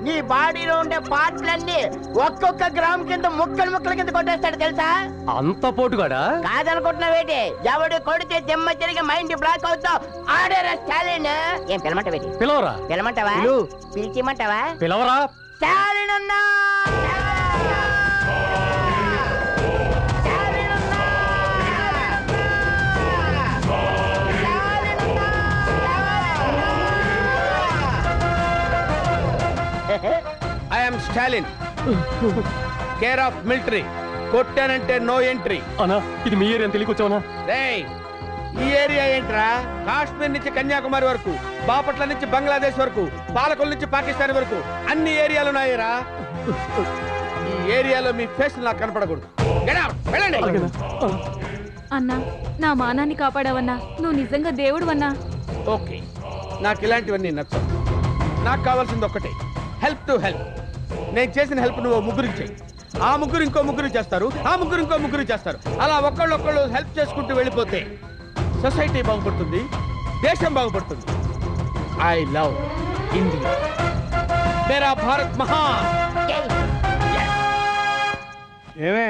నీ బాడీలో ఉండే పార్ట్లన్నీ ఒక్కొక్క గ్రామ్ కింద ముక్కల కింద కొట్టేస్తాడు తెలుసా? అంత పోటుగాడా? కాదనుకుంటున్నావేటి? ఎవడు కొడితే దిమ్మ తిరిగి మైండ్ బ్లాక్ అవుతావు. ఆడేరా స్టాలిన్. ఏం పిలమంటావేటి? పిలవరా? పిలమంటావా? పిలిచిమంటావా? పిలవరా? స్టాలిన్ అన్నా! I am Stalin. Care of military. కొట్టానంటే నో ఎంట్రీ. అన్నా ఇది మీ ఏరియా తెలియకొచ్చావనా? రేయ్ ఈ ఏరియా ఏంట్రా? కాశ్మీర్ నుంచి కన్యాకుమారి వరకు, బాపట్ల నుంచి బంగ్లాదేశ్ వరకు, పాలకొల్ నుంచి పాకిస్తాన్ వరకు అన్ని ఏరియాలు ఉన్నాయిరా. ఈ ఏరియాలో మీ ఫేస్ నాకు కనపడకూడదు. Get out. వెళ్ళండి. అన్నా నా మానాన్ని కాపాడావన్నా. నువ్వు నిజంగా దేవుడువన్నా. ఓకే, నాకు ఇలాంటివన్నీ నచ్చవు. నాకు కావాల్సింది ఒక్కటే, హెల్ప్ టు హెల్ప్. నేను చేసిన హెల్ప్ నువ్వు ముగ్గురికి చెయ్యి, ఆ ముగ్గురు ఇంకో ముగ్గురు చేస్తారు, ఆ ముగ్గురు ఇంకో ముగ్గురు చేస్తారు. అలా ఒక్కళ్ళు హెల్ప్ చేసుకుంటూ వెళ్ళిపోతే సొసైటీ బాగుపడుతుంది, దేశం బాగుపడుతుంది. I love India. మేరా భారత్ మహాన్. ఏమే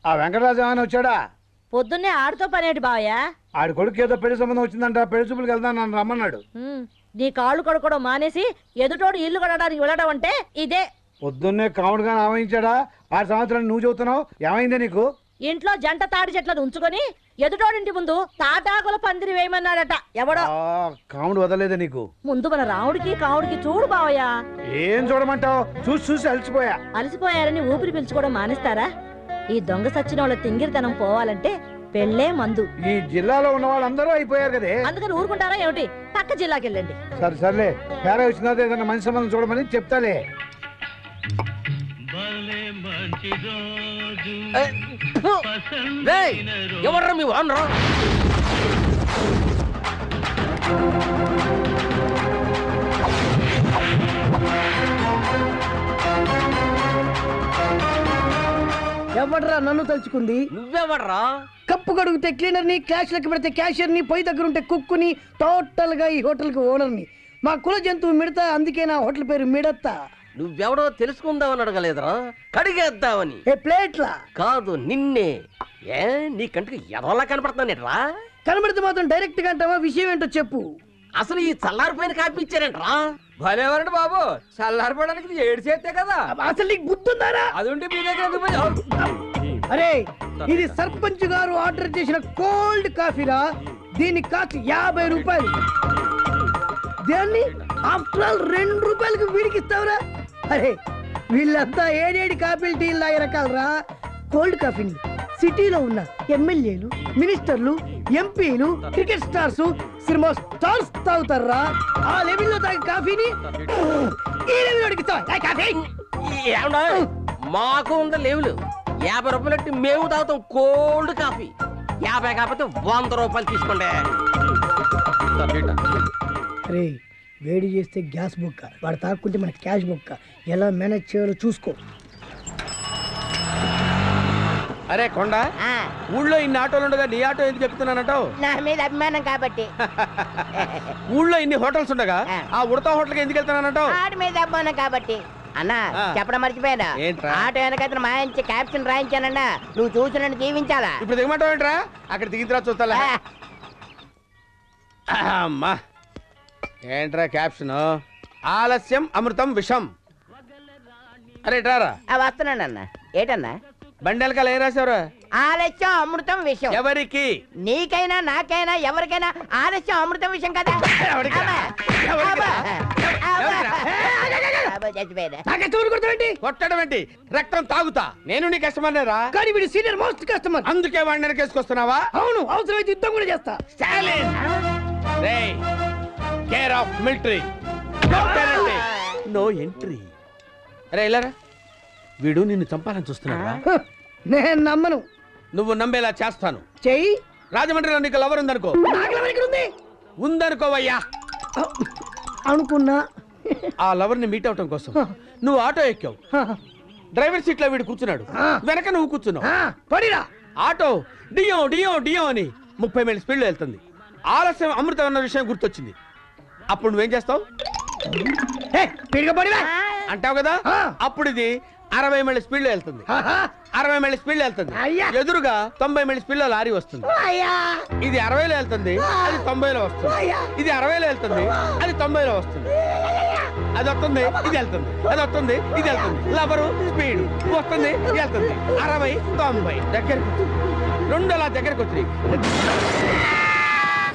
ఆ వెంకటరాజు ఏమైనా వచ్చాడా? పొద్దున్నే ఆడితో పనేటి బావయ్యా? ఆడి కొడుకు ఏదో పెళ్లి సంబంధం వచ్చిందంట, పెళ్లి చూపులకు వెళ్దాం నన్ను రమ్మన్నాడు. నీ కాళ్ళు కొడుకోవడం మానేసి ఎదుటోడు ఇల్లు కొనడానికి వెళ్ళడం అంటే ఇదే. పొద్దున్నే కాముడుగా ఆవహించాడా? 6 సంవత్సరాలు నువ్వు చెబుతున్నావు, ఏమైందే నీకు? ఇంట్లో జంట తాడి చెట్లను ఉంచుకొని ఎదుటోడింటి ముందు తాటాకుల పందిరి వేయమన్నాడట ఎవడో. కాముడు వదలేదా నీకు? ముందు మన రాముడికి కాముడికి చూడు బావయ్యా. ఏం చూడమంటావు? చూసి అలసిపోయా. అలసిపోయారని ఊపిరి పీల్చుకోవడం మానేస్తారా? ఈ దొంగ సచ్చిన వాళ్ళ తింగిరితనం పోవాలంటే పెళ్ళే మందు. ఈ జిల్లాలో ఉన్న వాళ్ళందరూ అయిపోయారు కదే, అందుకని ఊరుకుంటారా ఏమిటి? పక్క జిల్లాకి వెళ్ళండి. సర్లే, పేరే వచ్చిన ఏదైనా మంచి సంబంధం చూడమని చెప్తాలే. ఎవర్రా మీ వానరా? ఎవడ్రా నన్ను తలుచుకుంది? నువ్వెవర్రా? కప్పు కడుగుతే క్లీనర్ ని, క్యాష్ లెక్క పెడితే క్యాషియర్ ని, పొయ్యి దగ్గర ఉంటే కుక్కుని, టోటల్ గా ఈ హోటల్ కి ఓనర్ ని. మా కుల జంతువు మిడతా, అందుకే నా హోటల్ పేరు మిడతా. నువ్వెవడో తెలుసుకుందామని అడగలేదురా, కడిగేద్దామని. ఏ ప్లేట్లా కాదు నిన్నే. ఏ నీ కంటికి ఎదవలా కనపడుతున్నానేట్రా? కనబడితే మాత్రం డైరెక్ట్ గా అంటావా? విషయం ఏంటో చెప్పు. అసలు ఈ చల్లారిపోయిన కాపీ ఇచ్చారేంట్రా? భలేవారండి బాబు, చల్లారిపోవడానికి 7 చేస్తే కదా. అసలు నీకు గుర్తుందారా? అది ఉంటే మీ దగ్గర. అరే ఇది సర్పంచ్ గారు ఆర్డర్ చేసిన కోల్డ్ కాఫీరా. దీని కాస్ట్ 50 రూపాయలు. దాన్ని ఆఫ్టర్ ఆల్ 2 రూపాయలకు వీడికి ఇస్తావురా? అరే వీళ్ళంతా ఏడేడి కాఫీలు టీలు తాగే రకాలరా. కోల్డ్ కాఫీని సిటీలో ఉన్న ఎమ్మెల్యేలు, మినిస్టర్లు, ఎంపీలు, క్రికెట్ స్టార్స్, సినిమా స్టార్స్ తాగుతారా. ఆ లెవెల్లో తాగే కాఫీని ఈ లెవెల్ కాఫీ. మాకు ఉంద లేవులు 50 రూపాయలు మేము తాగుతాం కోల్డ్ కాఫీ. 50 కాకపోతే 100 రూపాయలు తీసుకోండి. అరే వేడి చేస్తే గ్యాస్ బొక్క, వాడు తాక్కుంటే మన క్యాష్ బొక్క. ఎలా మేనేజ్ చేయాలో చూసుకో. అరే కొండ, ఊళ్ళో ఇన్ని ఆటోలు ఉండగా నీ ఆటో ఎందుకు చెప్తున్నానంటావు? నా మీద అభిమానం కాబట్టి. ఊళ్ళో ఇన్ని హోటల్స్ ఉండగా ఆ ఉడతా హోటల్కి ఎందుకు వెళ్తున్నానంటావు? ఆడి మీద అభిమానం కాబట్టి. అన్నా చెప్పడం మర్చిపోయానా, ఆటో వెనకైతే మంచి క్యాప్షన్ రాయించానన్నా. నువ్వు చూసి నన్ను దీవించాలా. ఇప్పుడు దిగమంటావు ఏంట్రా? అక్కడ దిగిన తర్వాత చూస్తా. అమ్మా ఏంట్రా క్యాప్షన్? ఆలస్యం అమృతం విషం. అరే రారా. వస్తున్నానన్నా. ఏటన్నా? బండెలకాల ఏం రాశారు? ఆలస్యం అమృతం విషయం. ఎవరికి? నీకైనా నాకైనా ఎవరికైనా ఆలస్యం అమృతం విషయం కదా. కొట్టడం ఏంటి? రక్తం తాగుతా. నేను నీ కస్టమర్ రా. కానీ వీడు సీనియర్ మోస్ట్ కస్టమర్. అందుకే వాడిని వెనకేసుకొస్తున్నావా? అవును, అవసరమైతే యుద్ధం కూడా చేస్తా. Stalin care of military, no entry. అరే ఇలారా, వీడు నిన్ను చంపాలని చూస్తున్నాడా? నేను నమ్మను. నువ్వు నమ్మేలా చేస్తాను. చెయ్యి. రాజమండ్రిలో నీకు లవర్ ఉందనుకో. ఉందనుకోవయ్యా. అనుకున్నా. ఆ లవర్ ని మీట్ అవటం కోసం నువ్వు ఆటో ఎక్కావు. డ్రైవర్ సీట్ లో వీడు కూర్చున్నాడు, వెనక నువ్వు కూర్చున్నావు. పడిరా. ఆటో డియో డియో డియో అని 30 మైళ్ళ స్పీడ్ లో వెళ్తుంది. ఆలస్యం అమృతం అన్న విషయం గుర్తొచ్చింది. అప్పుడు నువ్వేం చేస్తావు? పిడిగా పడివా అంటావు కదా ఆ. అప్పుడు ఇది 60 మైళ్ళ స్పీడ్ లో వెళ్తుంది 60 మైళ్ళ స్పీడ్ లో వెళ్తుంది అయ్యా. ఎదురుగా 90 మైళ్ళ స్పీడ్ లో లారీ వస్తుంది అయ్యా ఇది 60లో వెళ్తుంది అది 90లో వస్తుంది అయ్యా. ఇది 60లో వెళ్తుంది అది 90లో వస్తుంది అది వస్తుంది ఇది వెళ్తుంది అది వస్తుంది ఇది వెళ్తుంది లవరు స్పీడ్ వస్తుంది ఇది వెళ్తుంది 60 90 దగ్గరకు వచ్చింది. రెండు అలా దగ్గరకు వచ్చింది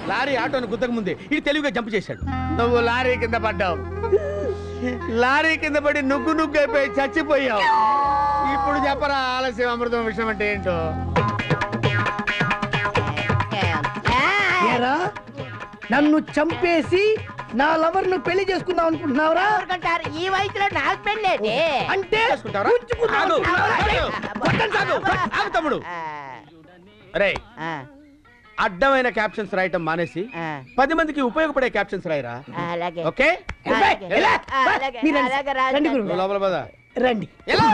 లారీ ఆటోని గుద్దక ముందే ఇది తెలివిగా జంప్ చేశాడు నువ్వు లారీ కింద పడ్డావు లారీ కింద పడి నుగ్గు నుగ్గు అయిపోయి చచ్చిపోయావు ఇప్పుడు చెప్పరా ఆలస్యం అమృతం విషయం అంటే ఏంటో ఏరా నన్ను చంపేసి నా లవర్ ను పెళ్లి చేసుకుందాం అనుకుంటున్నావురా ఊరుకుంటారు. ఈ వయసులో నా హస్బెండ్ ఏంటి అంటే చేసుకుంటావరా? ఉంచుకుందాం ఆగు. అనుకుంటున్నావురా? కొట్టండి ఆగు. ఆగు తమ్ముడు రే అడ్డమైన క్యాప్షన్స్ రాయటం మానేసి 10 మందికి ఉపయోగపడే క్యాప్షన్స్ రాయరా అలాగే ఓకే అలాగే. ఎలా? అలాగే, మీరు రండి. అలాగే రాజు రండి గారు. గురువు. నువ్వు లోపల పద. రండి ఎలా?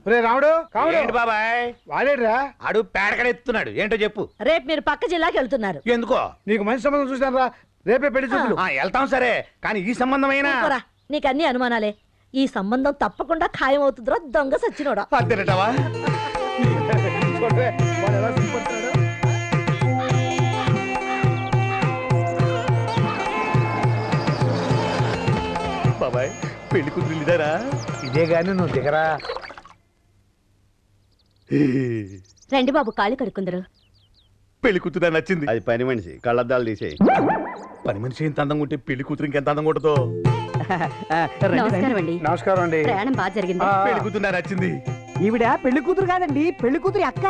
రే రాముడు కాముడు బాబాయ్ వాడేడ్రా ఆడు పేడకడ ఎత్తున్నాడు ఏంటో చెప్పు రేపు మీరు పక్క జిల్లాకి వెళ్తున్నారు ఎందుకో నీకు మంచి సంబంధం చూసాను రా రేపే పెళ్లి చూపులు వెళ్తాం సరే కానీ ఈ సంబంధమైనా ఊరుకోరా, నీకన్నీ అనుమానాలే ఈ సంబంధం తప్పకుండా ఖాయం అవుతుందిరా దొంగ సచ్చినోడా అద్దెనటవా చూడరే, వాడు ఎలా సిగ్గుపడుతున్నాడో. బాబాయ్ పెళ్లి కూతురు ఇదారా ఇదే గాని నువ్వు దిగరా రండి బాబు కాళ్ళు కడుక్కుందరు. పెళ్లి కూతురు నచ్చింది అది పని మనిషి కళ్ళద్దాలు తీసేయి పని మనిషి ఎంత అందంగా ఉంటే పెళ్లి కూతురు ఇంకెంత అందంగా ఉంటుందో నమస్కారం అండి. నమస్కారం అండి ప్రయాణం బాగా జరిగింది. పెళ్లి కూతురు నచ్చింది ఈవిడ పెళ్లి కూతురు కాదండి పెళ్లి కూతురు అక్క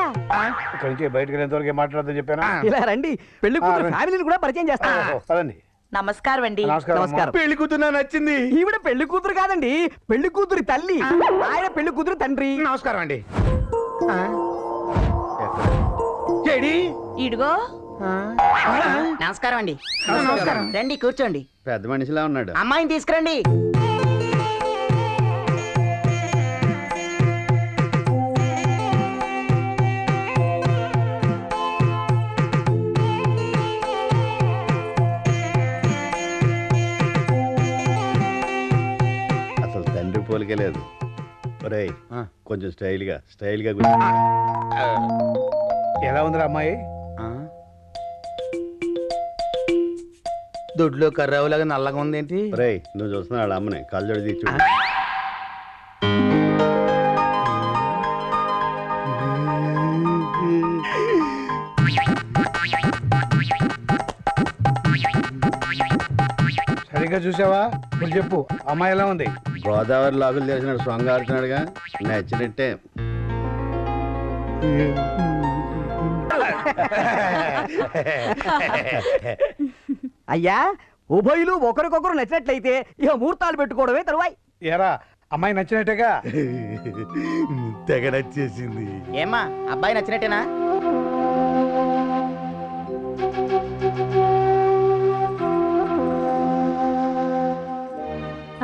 ఇక్కడి నుంచి బయటకు వెళ్ళేంతవరకు మాట్లాడదని చెప్పానా ఇలా రండి పెళ్లి కూతురు రండి. ఫ్యామిలీని కూడా పరిచయం చేస్తా ఓహో, పదండి నమస్కారం అండి నమస్కారం అమ్మా. పెళ్లి కూతురు నచ్చింది ఈవిడ పెళ్లి కూతురు కాదండి పెళ్లి కూతురి తల్లి ఆయన పెళ్లి కూతురు తండ్రి నమస్కారం అండి ఏడి ఇడుగో నమస్కారం అండి రండి కూర్చోండి పెద్ద మనిషిలా ఉన్నాడు అమ్మాయిని తీసుకురండి అసలు తండ్రి పోలికే లేదు ఒరేయ్ కొంచెం స్టైల్ గా ఎలా ఉందిరా అమ్మాయి దొడ్లో కర్రావులాగా నల్లగా ఉందేంటి ఒరేయ్ నువ్వు చూస్తున్నా వాళ్ళ అమ్మని కళ్ళజోడి తీర్చు సరిగ్గా చూసావా ఇప్పుడు చెప్పు అమ్మాయి ఎలా ఉంది గోదావరి లాగులు తెలిసినాడు సొంగ ఆడుతున్నాడుగా నచ్చినట్టే అయ్యా ఉభయులు ఒకరికొకరు నచ్చినట్లయితే ఇక ముహూర్తాలు పెట్టుకోవడమే తరువాయి ఏరా అమ్మాయి నచ్చినట్టుగా తెగ నచ్చేసింది ఏమ్మా అబ్బాయి నచ్చినట్టేనా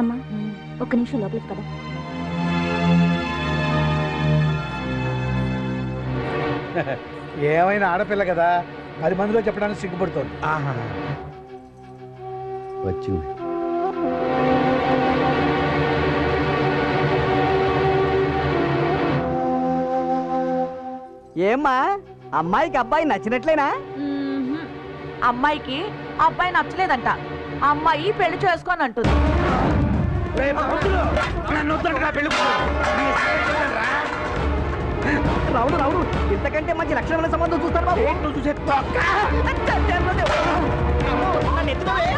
అమ్మా ఒక్క నిమిషం లోపలికి కదా. ఏమైనా ఆడపిల్ల కదా 10 మందిలో చెప్పడానికి సిగ్గుపడుతోంది వచ్చింది ఏమ్మా అమ్మాయికి అబ్బాయి నచ్చినట్లేనా అమ్మాయికి అబ్బాయి నచ్చలేదంట అమ్మాయి పెళ్లి చేసుకొని అంటుంది రావుడు రావుడు ఇంతకంటే మంచి లక్షణమైన సంబంధం చూస్తారు బాబు నన్ను ఎత్తుకోవే.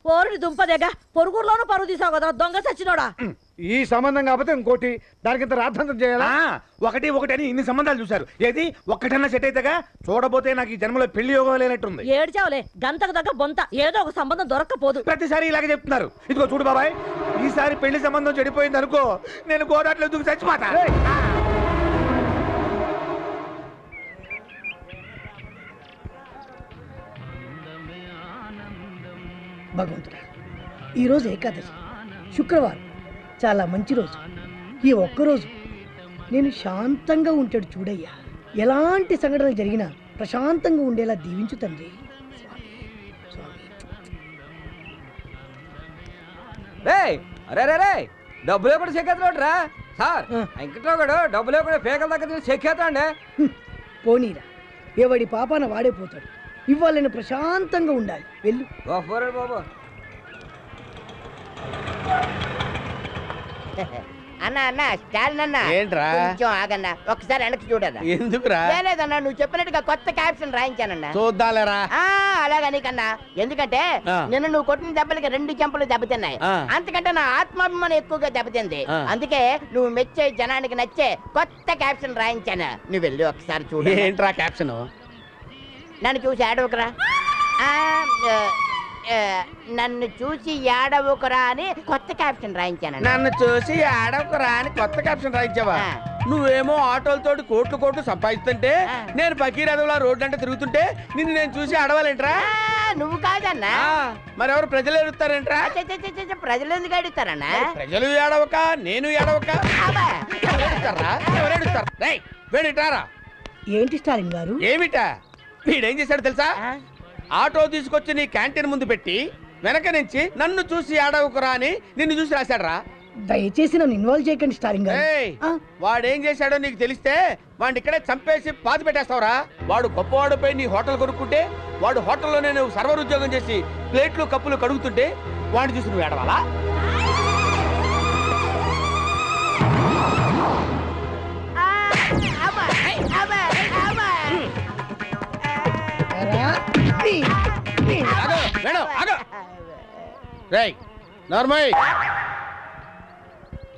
పోరుని దుంపదేగ పొరుగురులోనూ పరువు తీసావు కదా దొంగ సచ్చినోడా ఈ సంబంధం కాకపోతే ఇంకోటి దానికి ఇంత రాద్ధాంతం చేయాలా ఒకటి అని ఇన్ని సంబంధాలు చూశారు ఏది ఒక్కటన్నా సెట్ అయితేగా చూడబోతే నాకు ఈ జన్మలో పెళ్లి యోగం లేనట్టుంది ఏడ్చావులే గంతకు దగ్గర బొంత ఏదో ఒక సంబంధం దొరక్కపోదు ప్రతిసారి ఇలాగే చెప్తున్నారు ఇదిగో చూడు బాబాయ్ ఈసారి పెళ్లి సంబంధం చెడిపోయింది అనుకో నేను గోదాట్లో దూకి చచ్చిపోతా భగవంతుడా ఈరోజు ఏకాదశి శుక్రవారం చాలా మంచి రోజు ఈ ఒక్కరోజు నేను శాంతంగా ఉంటాడు చూడయ్యా. ఎలాంటి సంఘటన జరిగినా ప్రశాంతంగా ఉండేలా దీవించు తండ్రి. అరే రే డబ్బులు కూడా చెక్కేస్తాడు రా సార్. వెంకట్రావు గారు డబ్బులు కూడా పేకల దగ్గర చెక్కేస్తా అండి. పోనీరా, ఎవడి పాపాన వాడే పోతాడు. ఇవాళ నేను ప్రశాంతంగా ఉండాలి. వెళ్ళు. బాబు అన్న అన్న స్టాలిన్ అన్న, ఏంట్రా? కొంచెం ఆగన్నా, ఒకసారి వెనక్కి చూడరా. ఎందుకురా? లేదన్నా, నువ్వు చెప్పినట్టుగా కొత్త క్యాప్షన్ రాయించానన్నా. చూద్దాలేరా. అలాగని కన్నా, ఎందుకంటే ఆ. నిన్న నువ్వు కొట్టిన దెబ్బలకి 2 చెంపలు దెబ్బతిన్నాయి. ఆ. అంతకంటే నా ఆత్మాభిమానం ఎక్కువగా దెబ్బతింది. ఆ. అందుకే నువ్వు మెచ్చే జనానికి నచ్చే కొత్త క్యాప్షన్ రాయించాను. నువ్వు వెళ్ళి ఒకసారి చూడు. ఏంట్రా క్యాప్షన్? నన్ను చూసి ఏడవకురా. ఆ, నన్ను చూసి ఏడవకురా అని కొత్త క్యాప్షన్ రాయించాను. నన్ను చూసి ఆడవకురా అని కొత్త క్యాప్షన్ రాయించావా? ఆ. నువ్వేమో ఆటోలతోటి కోట్లు సంపాదిస్తుంటే, ఆ. నేను బకీరథంలా రోడ్డు అంటే తిరుగుతుంటే నిన్ను నేను చూసి ఆడవాలేంట్రా? నువ్వు కాదన్నా. మరెవరు ప్రజలు ఎడుతారేంట్రా? ప్రజలు ఎందుకు అడుగుతారన్నా? ప్రజలు ఏడవక నేను ఏడవక ఎవరేడుతారా? రేయ్, వేడిటారా? ఏంటి స్టాలిన్ గారు? ఏమిటా? వీడేం చేశాడు తెలుసా? ఆటో తీసుకొచ్చి నీ క్యాంటీన్ ముందు పెట్టి వెనక నుంచి నన్ను చూసి ఆడవకురా అని నిన్ను చూసి రాశాడు. దయచేసి నన్ను ఇన్వాల్వ్ చేయకండి స్టాలిన్ గారు. ఆ. వాడేం చేశాడో నీకు తెలిస్తే వాడిని ఇక్కడే చంపేసి పాతి పెట్టేస్తావురా. వాడు గొప్పవాడిపై నీ హోటల్ కొనుక్కుంటే, వాడు హోటల్లోనే నువ్వు సర్వర్ ఉద్యోగం చేసి ప్లేట్లు కప్పులు కడుగుతుంటే వాడిని చూసి నువ్వు ఏడవాలా? రేయ్, నార్మల్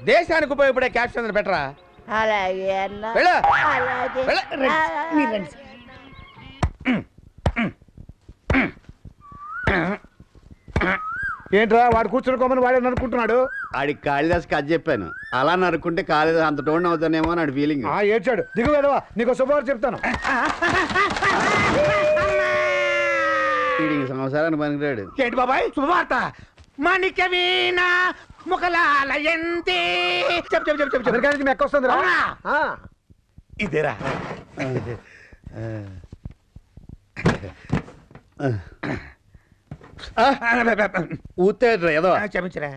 దేశానికి ఉపయోగపడే క్యాప్షన్ పెట్టరా. అలాగే అన్న. వెళ్ళు. అలాగే. వెళ్ళు. మీరు రండి సార్. ఏంట్రా వాడు కూర్చుని వాడే అనుకుంటున్నాడు. ఆడికి కాళిదాస్ కథ చెప్పాను, అలా నరుకుంటే కాళిదాస్ అంత టోన్ అవుతానేమో అని ఫీలింగ్. ఏడ్చాడు. దిగు వెదవా, నీకు శుభవార్త చెప్తాను. వీడికి సంవత్సరానికి పనికిరాడు. ఏంటి బాబాయ్ శుభవార్త? మాణిక్య వీణ ముఖలాలయంతి. చెప్పు చెప్పు చెప్పు చెప్పు. అమెరికా నుంచి మెక్క వస్తుంది రా. ఇదేరా. ఊతేట్రా ఏదో. క్షమించరా.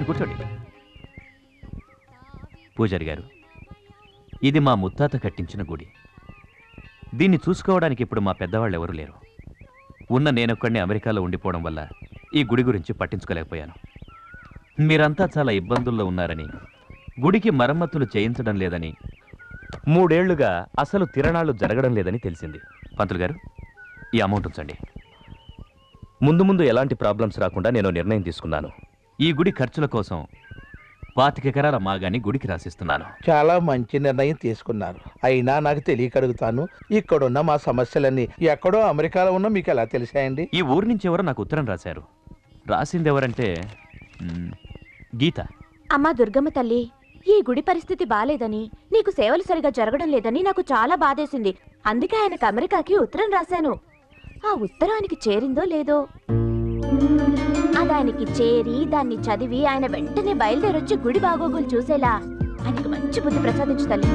కూర్చోండి. పూజారి గారు, ఇది మా ముత్తాత కట్టించిన గుడి. దీన్ని చూసుకోవడానికి ఇప్పుడు మా పెద్దవాళ్ళు ఎవరూ లేరు. ఉన్న నేనొక్కడిని అమెరికాలో ఉండిపోవడం వల్ల ఈ గుడి గురించి పట్టించుకోలేకపోయాను. మీరంతా చాలా ఇబ్బందుల్లో ఉన్నారని, గుడికి మరమ్మతులు చేయించడం లేదని, 3 ఏళ్లుగా అసలు తిరణాలు జరగడం లేదని తెలిసింది. పంతులు గారు, ఈ అమౌంట్ ఉంచండి. ముందు ఎలాంటి ప్రాబ్లమ్స్ రాకుండా నేను నిర్ణయం తీసుకున్నాను. ఈ గుడి ఖర్చుల కోసం 25 ఎకరాల మాగాని గుడికి రాసిస్తున్నాను. చాలా మంచి నిర్ణయం తీసుకున్నారు. అయినా నాకు తెలియక అడుగుతాను, ఇక్కడున్న మా సమస్యలన్నీ ఎక్కడో అమెరికాలో ఉన్న మీకు ఎలా తెలిసాయండి? ఈ ఊరు నుంచి ఎవరో నాకు ఉత్తరం రాశారు. రాసింది ఎవరంటే గీత. అమ్మా దుర్గమ్మ తల్లి, ఈ గుడి పరిస్థితి బాలేదని, నీకు సేవలు సరిగా జరగడం లేదని నాకు చాలా బాధేసింది. అందుకే ఆయనకు అమెరికాకి ఉత్తరం రాశాను. ఆ ఉత్తరానికి చేరిందో లేదో. అదానికి చేరి దాన్ని చదివి ఆయన వెంటనే బయలుదేరొచ్చి గుడి బాగోగులు చూసేలా ఆయనకు మంచి బుద్ధి ప్రసాదించు తల్లి.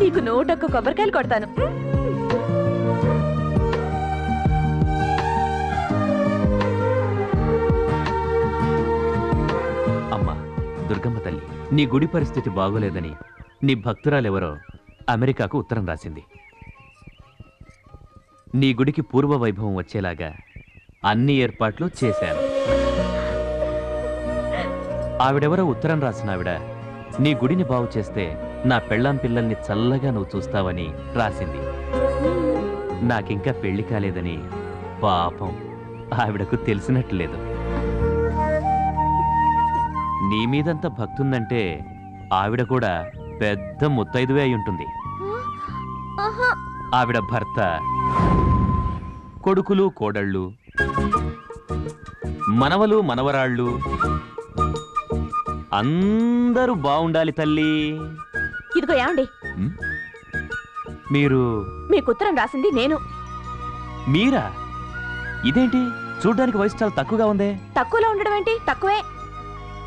నీకు 101 కొబ్బరికాయలు కొడతాను. అమ్మా దుర్గమ్మ తల్లి, నీ గుడి పరిస్థితి బాగోలేదని నీ భక్తురాలెవరో అమెరికాకు ఉత్తరం రాసింది. నీ గుడికి పూర్వ వైభవం వచ్చేలాగా అన్ని ఏర్పాట్లు చేశాను. ఆవిడెవరో ఉత్తరం రాసిన ఆవిడ నీ గుడిని బాగు చేస్తే నా పెళ్ళాం పిల్లల్ని చల్లగా నువ్వు చూస్తావని రాసింది. నాకింకా పెళ్లి కాలేదని పాపం ఆవిడకు తెలిసినట్లేదు. నీ మీదంత భక్తుందంటే ఆవిడ కూడా పెద్ద ముత్తైదువే అయి ఉంటుంది. ఆవిడ భర్త, కొడుకులు కోడళ్ళు, మనవలు మనవరాళ్ళు అందరూ బాగుండాలి తల్లి. ఇదిగో ఏమండి, మీరు మీకు ఉత్తరం రాసింది నేను. మీరా? ఇదేంటి చూడ్డానికి వయసు చాలా తక్కువగా ఉందే. తక్కువలో ఉండడం ఏంటి? తక్కువే.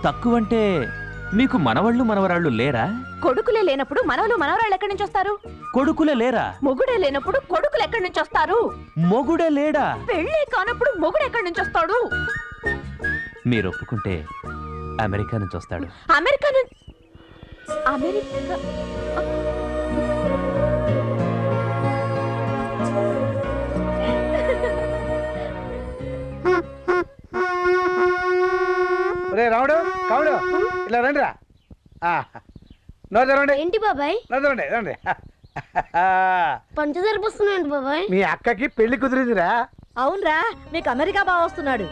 తక్కువంటే మీకు మనవళ్ళు మనవరాళ్ళు లేరా? కొడుకులే లేనప్పుడు మనవలు మనవరాళ్ళు ఎక్కడి నుంచి వస్తారు? కొడుకులే లేరా? మొగుడే లేనప్పుడు కొడుకులు ఎక్కడి నుంచి వస్తారు? మొగుడే లేడా? పెళ్ళే కానప్పుడు మొగుడు ఎక్కడి నుంచి వస్తాడు? మీరు ఒప్పుకుంటే అమెరికా నుంచి వస్తాడు. అమెరికా అమెరికా రే రాముడు, కాముడు, ఇలా రండి రా. నోరు తెరవండి. ఏంటి బాబాయ్? నోరు తెరవండి, రండి. పంచదార పోస్తున్నాయండి బాబాయ్. మీ అక్కకి పెళ్లి కుదిరిందిరా. అవునరా, మీకు అమెరికా బాగా వస్తున్నాడు.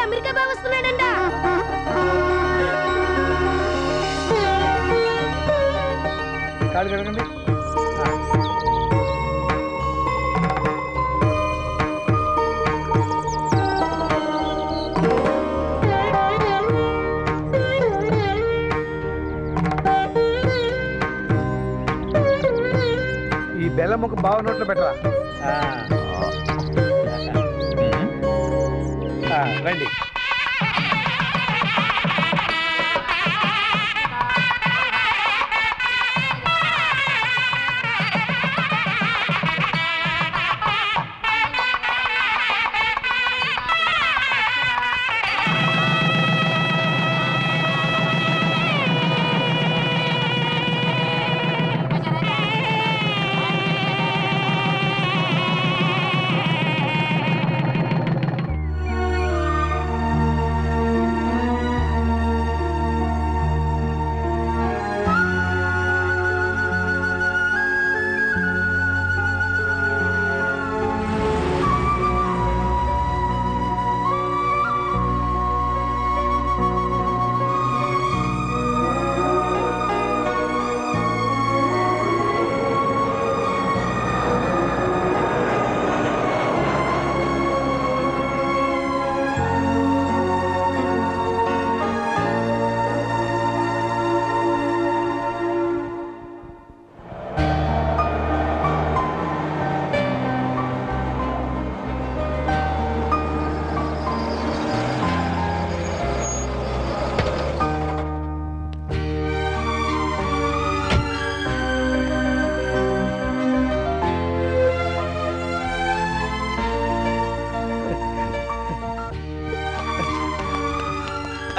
అమెరికా బాగా వస్తున్నాడంట. కాళ్ళు కడగండి. ఈ బెల్లం ముక్క బాగా నోట్లో పెట్టరా. రండి.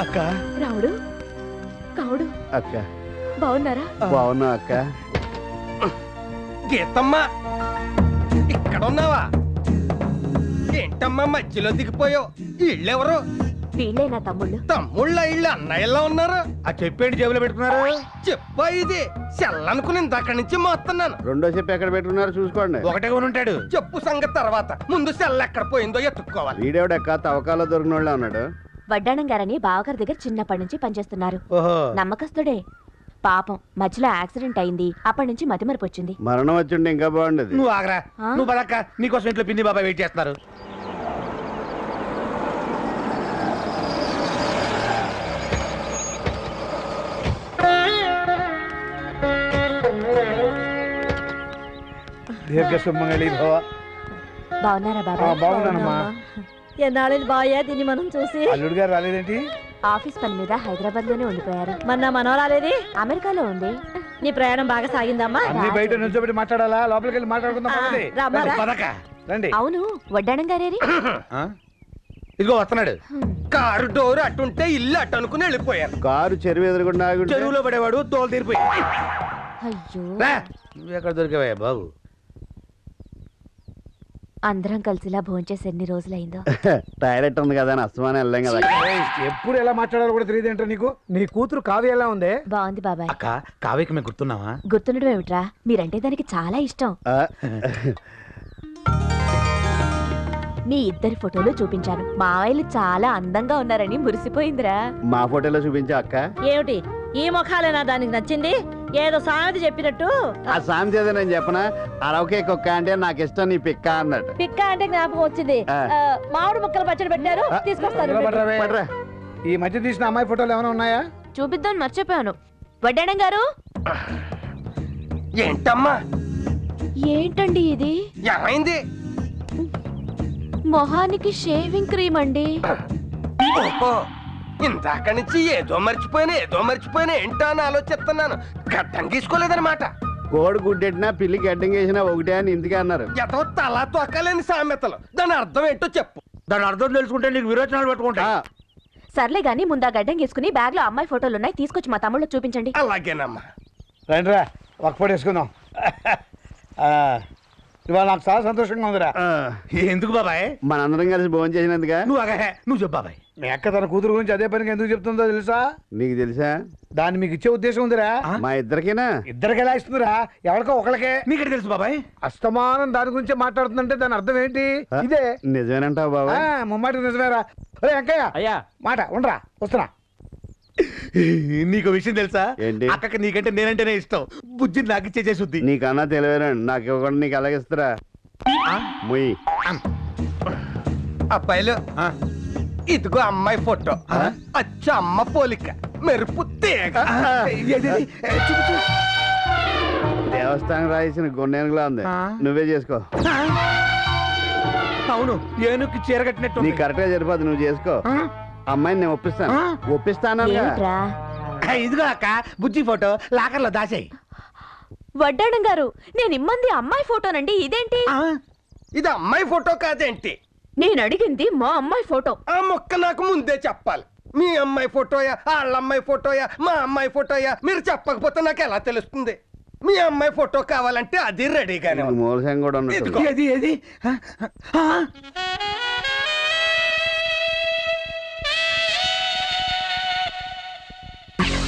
అక్క. రాముడు, కావుడు, అక్క బాగున్నారా? బాగున్నా అక్క. గీతమ్మా, ఇక్కడ ఉన్నావా? ఏంటమ్మా మధ్యలో దిగిపోయావు? ఇళ్ళెవరు? వీళ్ళే నా తమ్ముళ్ళు. తమ్ముళ్ళ ఇళ్ళు అన్నయ్యలా ఉన్నారు. ఆ చెప్పేంటి జేబులో పెట్టుకున్నారు? చెప్పా ఇది సెల్లనుకుని ఇంతక్కడి నుంచి మోస్తున్నాను. రెండో చెప్పు ఎక్కడ పెట్టుకున్నారో చూసుకోండి. ఒకటే కొని ఉంటాడు. చెప్పు సంగతి తర్వాత, ముందు సెల్ల ఎక్కడ పోయిందో ఎత్తుక్కోవాలి. వీడేవిడక్క తవకాలో దొరికిన వాళ్ళ ఉన్నాడు. వడ్డాణం గారని బావగారి దగ్గర చిన్నప్పటి నుంచి పనిచేస్తున్నారు. ఓహో, నమ్మకస్తుడే. పాపం మధ్యలో యాక్సిడెంట్ అయింది. అప్పటి నుంచి మతిమరుపు వచ్చింది. మరణం వచ్చిండే ఇంకా బాగుండేది. నువ్వు ఆగరా. నువ్వు పదక్క, నీకోసం ఇంట్లో పిన్ని బాబాయ్ వెయిట్ చేస్తున్నారు. దీర్ఘ సుమంగళి భవ. బాగున్నారా ఆ, బాబాయ్ బాగున్నానమ్మా. ఎన్నాళ్ళని బాయా దీన్ని మనం చూసి అల్లుడు గారు రాలేదేంటి? ఆఫీస్ పని మీద హైదరాబాద్ లోనే ఉండిపోయారు. మన మనోరాలేది అమెరికాలో ఉంది. నీ ప్రయాణం బాగా సాగిందమ్మా అన్ని బయట నుంచోబెట్టి మాట్లాడాలా? లోపలికి వెళ్ళి మాట్లాడుకుందాం. పదండి. రమ్మరా. పదక. రండి. అవును వడ్డాణం గారేరి ఆ? ఇదిగో వస్తున్నాడు. కారు డోర్ అటుంటే ఇల్లు అటు అనుకుని వెళ్ళిపోయారు. కారు చెరువు ఎదురుకుండా ఆగుంటే చెరువులో పడేవాడు తోలు తీరిపోయి. అయ్యో నువ్వు ఎక్కడ దొరికావా బాబు? అందరం కలిసిలా భోంచేసి ఎన్ని రోజులైందో. టాయిలెట్ ఉంది కదా అని అస్తమానం వెళ్ళాం కదా. ఏయ్, ఎప్పుడు ఎలా మాట్లాడాలో కూడా తెలియదు ఏంటో నీకు. నీ కూతురు కావ్య ఎలా ఉంది? బాగుంది బాబాయ్. అక్క కావ్యకి మేము గుర్తున్నావా? గుర్తుండడం ఏమిట్రా, మీరంటే దానికి చాలా ఇష్టం. ఆ, మీ ఇద్దరి ఫోటోలు చూపించాను. మావయ్యలు చాలా అందంగా ఉన్నారని మురిసిపోయిందిరా. మా ఫోటోలో చూపించా అక్క. ఏమిటి ఈ ముఖాలేనా దానికి నచ్చింది? ఏదో సామెత చెప్పినట్టు ఆ సామెత ఏదో నేను చెప్పనా? అరవకే కుక్క అంటే నాకు ఇష్టం నీ పిక్క అన్నట్టు. పిక్క అంటే జ్ఞాపకం వచ్చింది. ఆ. మామిడి ముక్కలు పచ్చడి పెట్టారు, తీసుకొస్తాను. నిలబడరావే. పట్రా. ఈ మధ్య తీసిన అమ్మాయి ఫోటోలు ఏమైనా ఉన్నాయా? చూపిద్దాం మర్చిపోయాను. వడ్డాణం గారు ఏంటమ్మా ఏంటండి ఇది? ఏమైంది? మొహానికి షేవింగ్ క్రీమ్ అండి. ఓహో, ఇందాక నుంచి ఏదో మర్చిపోయినా ఏంటో అని ఆలోచిస్తున్నాను. గడ్డం గీసుకోలేదన్నమాట. కోడి గుడ్డెట్టినా పిల్లి గడ్డం వేసినా ఒకటే అని ఇందుకే అన్నారు. ఏదో తలా తొక్కలేని సామెతలు. దాని అర్థం ఏంటో చెప్పు. దాని అర్థం తెలుసుకుంటే నీకు విరోచనాలు పెట్టుకుంటా. ఆ, సర్లే గాని ముందా గడ్డం గీసుకుని బ్యాగ్ లో అమ్మాయి ఫోటోలు ఉన్నాయి, తీసుకొచ్చి మా తమ్ముళ్ళు చూపించండి. అలాగేనమ్మా. రండిరా ఒక ఫోటో వేసుకుందాం. ఆ, ఇవాళ నాకు చాలా సంతోషంగా ఉందిరా. ఆ, ఎందుకు బాబాయ్? మనందరం కలిసి భోజనం చేసినందుగా. నువ్వు చెప్పు బాబాయ్. మీ అక్క తన కూతురు గురించి అదే పనికి ఎందుకు చెప్తుందో తెలుసా? నీకు తెలుసా? దాన్ని మీకు ఇచ్చే ఉద్దేశం ఉందిరా. మా ఇద్దరికేనా? ఇద్దరికి ఎలా ఇస్తుందిరా? ఎవరికో ఒకరికే. నీకు తెలుసు బాబాయ్. అస్తమానం దాని గురించే మాట్లాడుతుందంటే దాని అర్థం ఏంటి? ఇదే. నిజమేనంటావు బాబా? ముమ్మాటి నిజమేరా. ఒరే వెంకయ్య అయ్యా మాట ఉండరా, వస్తున్నా. నీకు విషయం తెలుసా? ఏంటి? అక్కకి నీకంటే నేనంటేనే ఇష్టం. బుజ్జి నాకు ఇచ్చేసేసుద్ది. నీకన్నా తెలివేనండి. నాకు ఇవ్వకుండా నీకు అలాగిస్తారా? ముయ్. అబ్బాయిలు, ఇదిగో అమ్మాయి ఫోటో. అచ్చ అమ్మ పోలిక, మెరుపు తీగ. దేవస్థానం రాసిన గొన్నేనుగులా ఉంది. నువ్వే చేసుకో. అవును, ఏనుక్కి చీర కట్టినట్టు. నీ కరెక్ట్ గా సరిపోదు. నువ్వు చేసుకో. అమ్మాయిని నేను ఒప్పిస్తాను. ఏమిట్రా? ఇదిగో అక్క బుజ్జి ఫోటో లాకర్లో దాసేయి. వడ్డాణం గారు, నేను ఇమ్మంది అమ్మాయి ఫోటోనండి, ఇదేంటి? ఇది అమ్మాయి ఫోటో కాదేంటి? నేను అడిగింది మా అమ్మాయి ఫోటో. ఆ మొక్క నాకు ముందే చెప్పాలి. మీ అమ్మాయి ఫోటోయా, వాళ్ళ అమ్మాయి ఫోటోయా, మా అమ్మాయి ఫోటోయా? మీరు చెప్పకపోతే నాకు ఎలా తెలుస్తుంది? మీ అమ్మాయి ఫోటో కావాలంటే అది రెడీగానే ఉంది. మూలసం కూడా ఉన్నట్టు. ఇదిగో. ఏది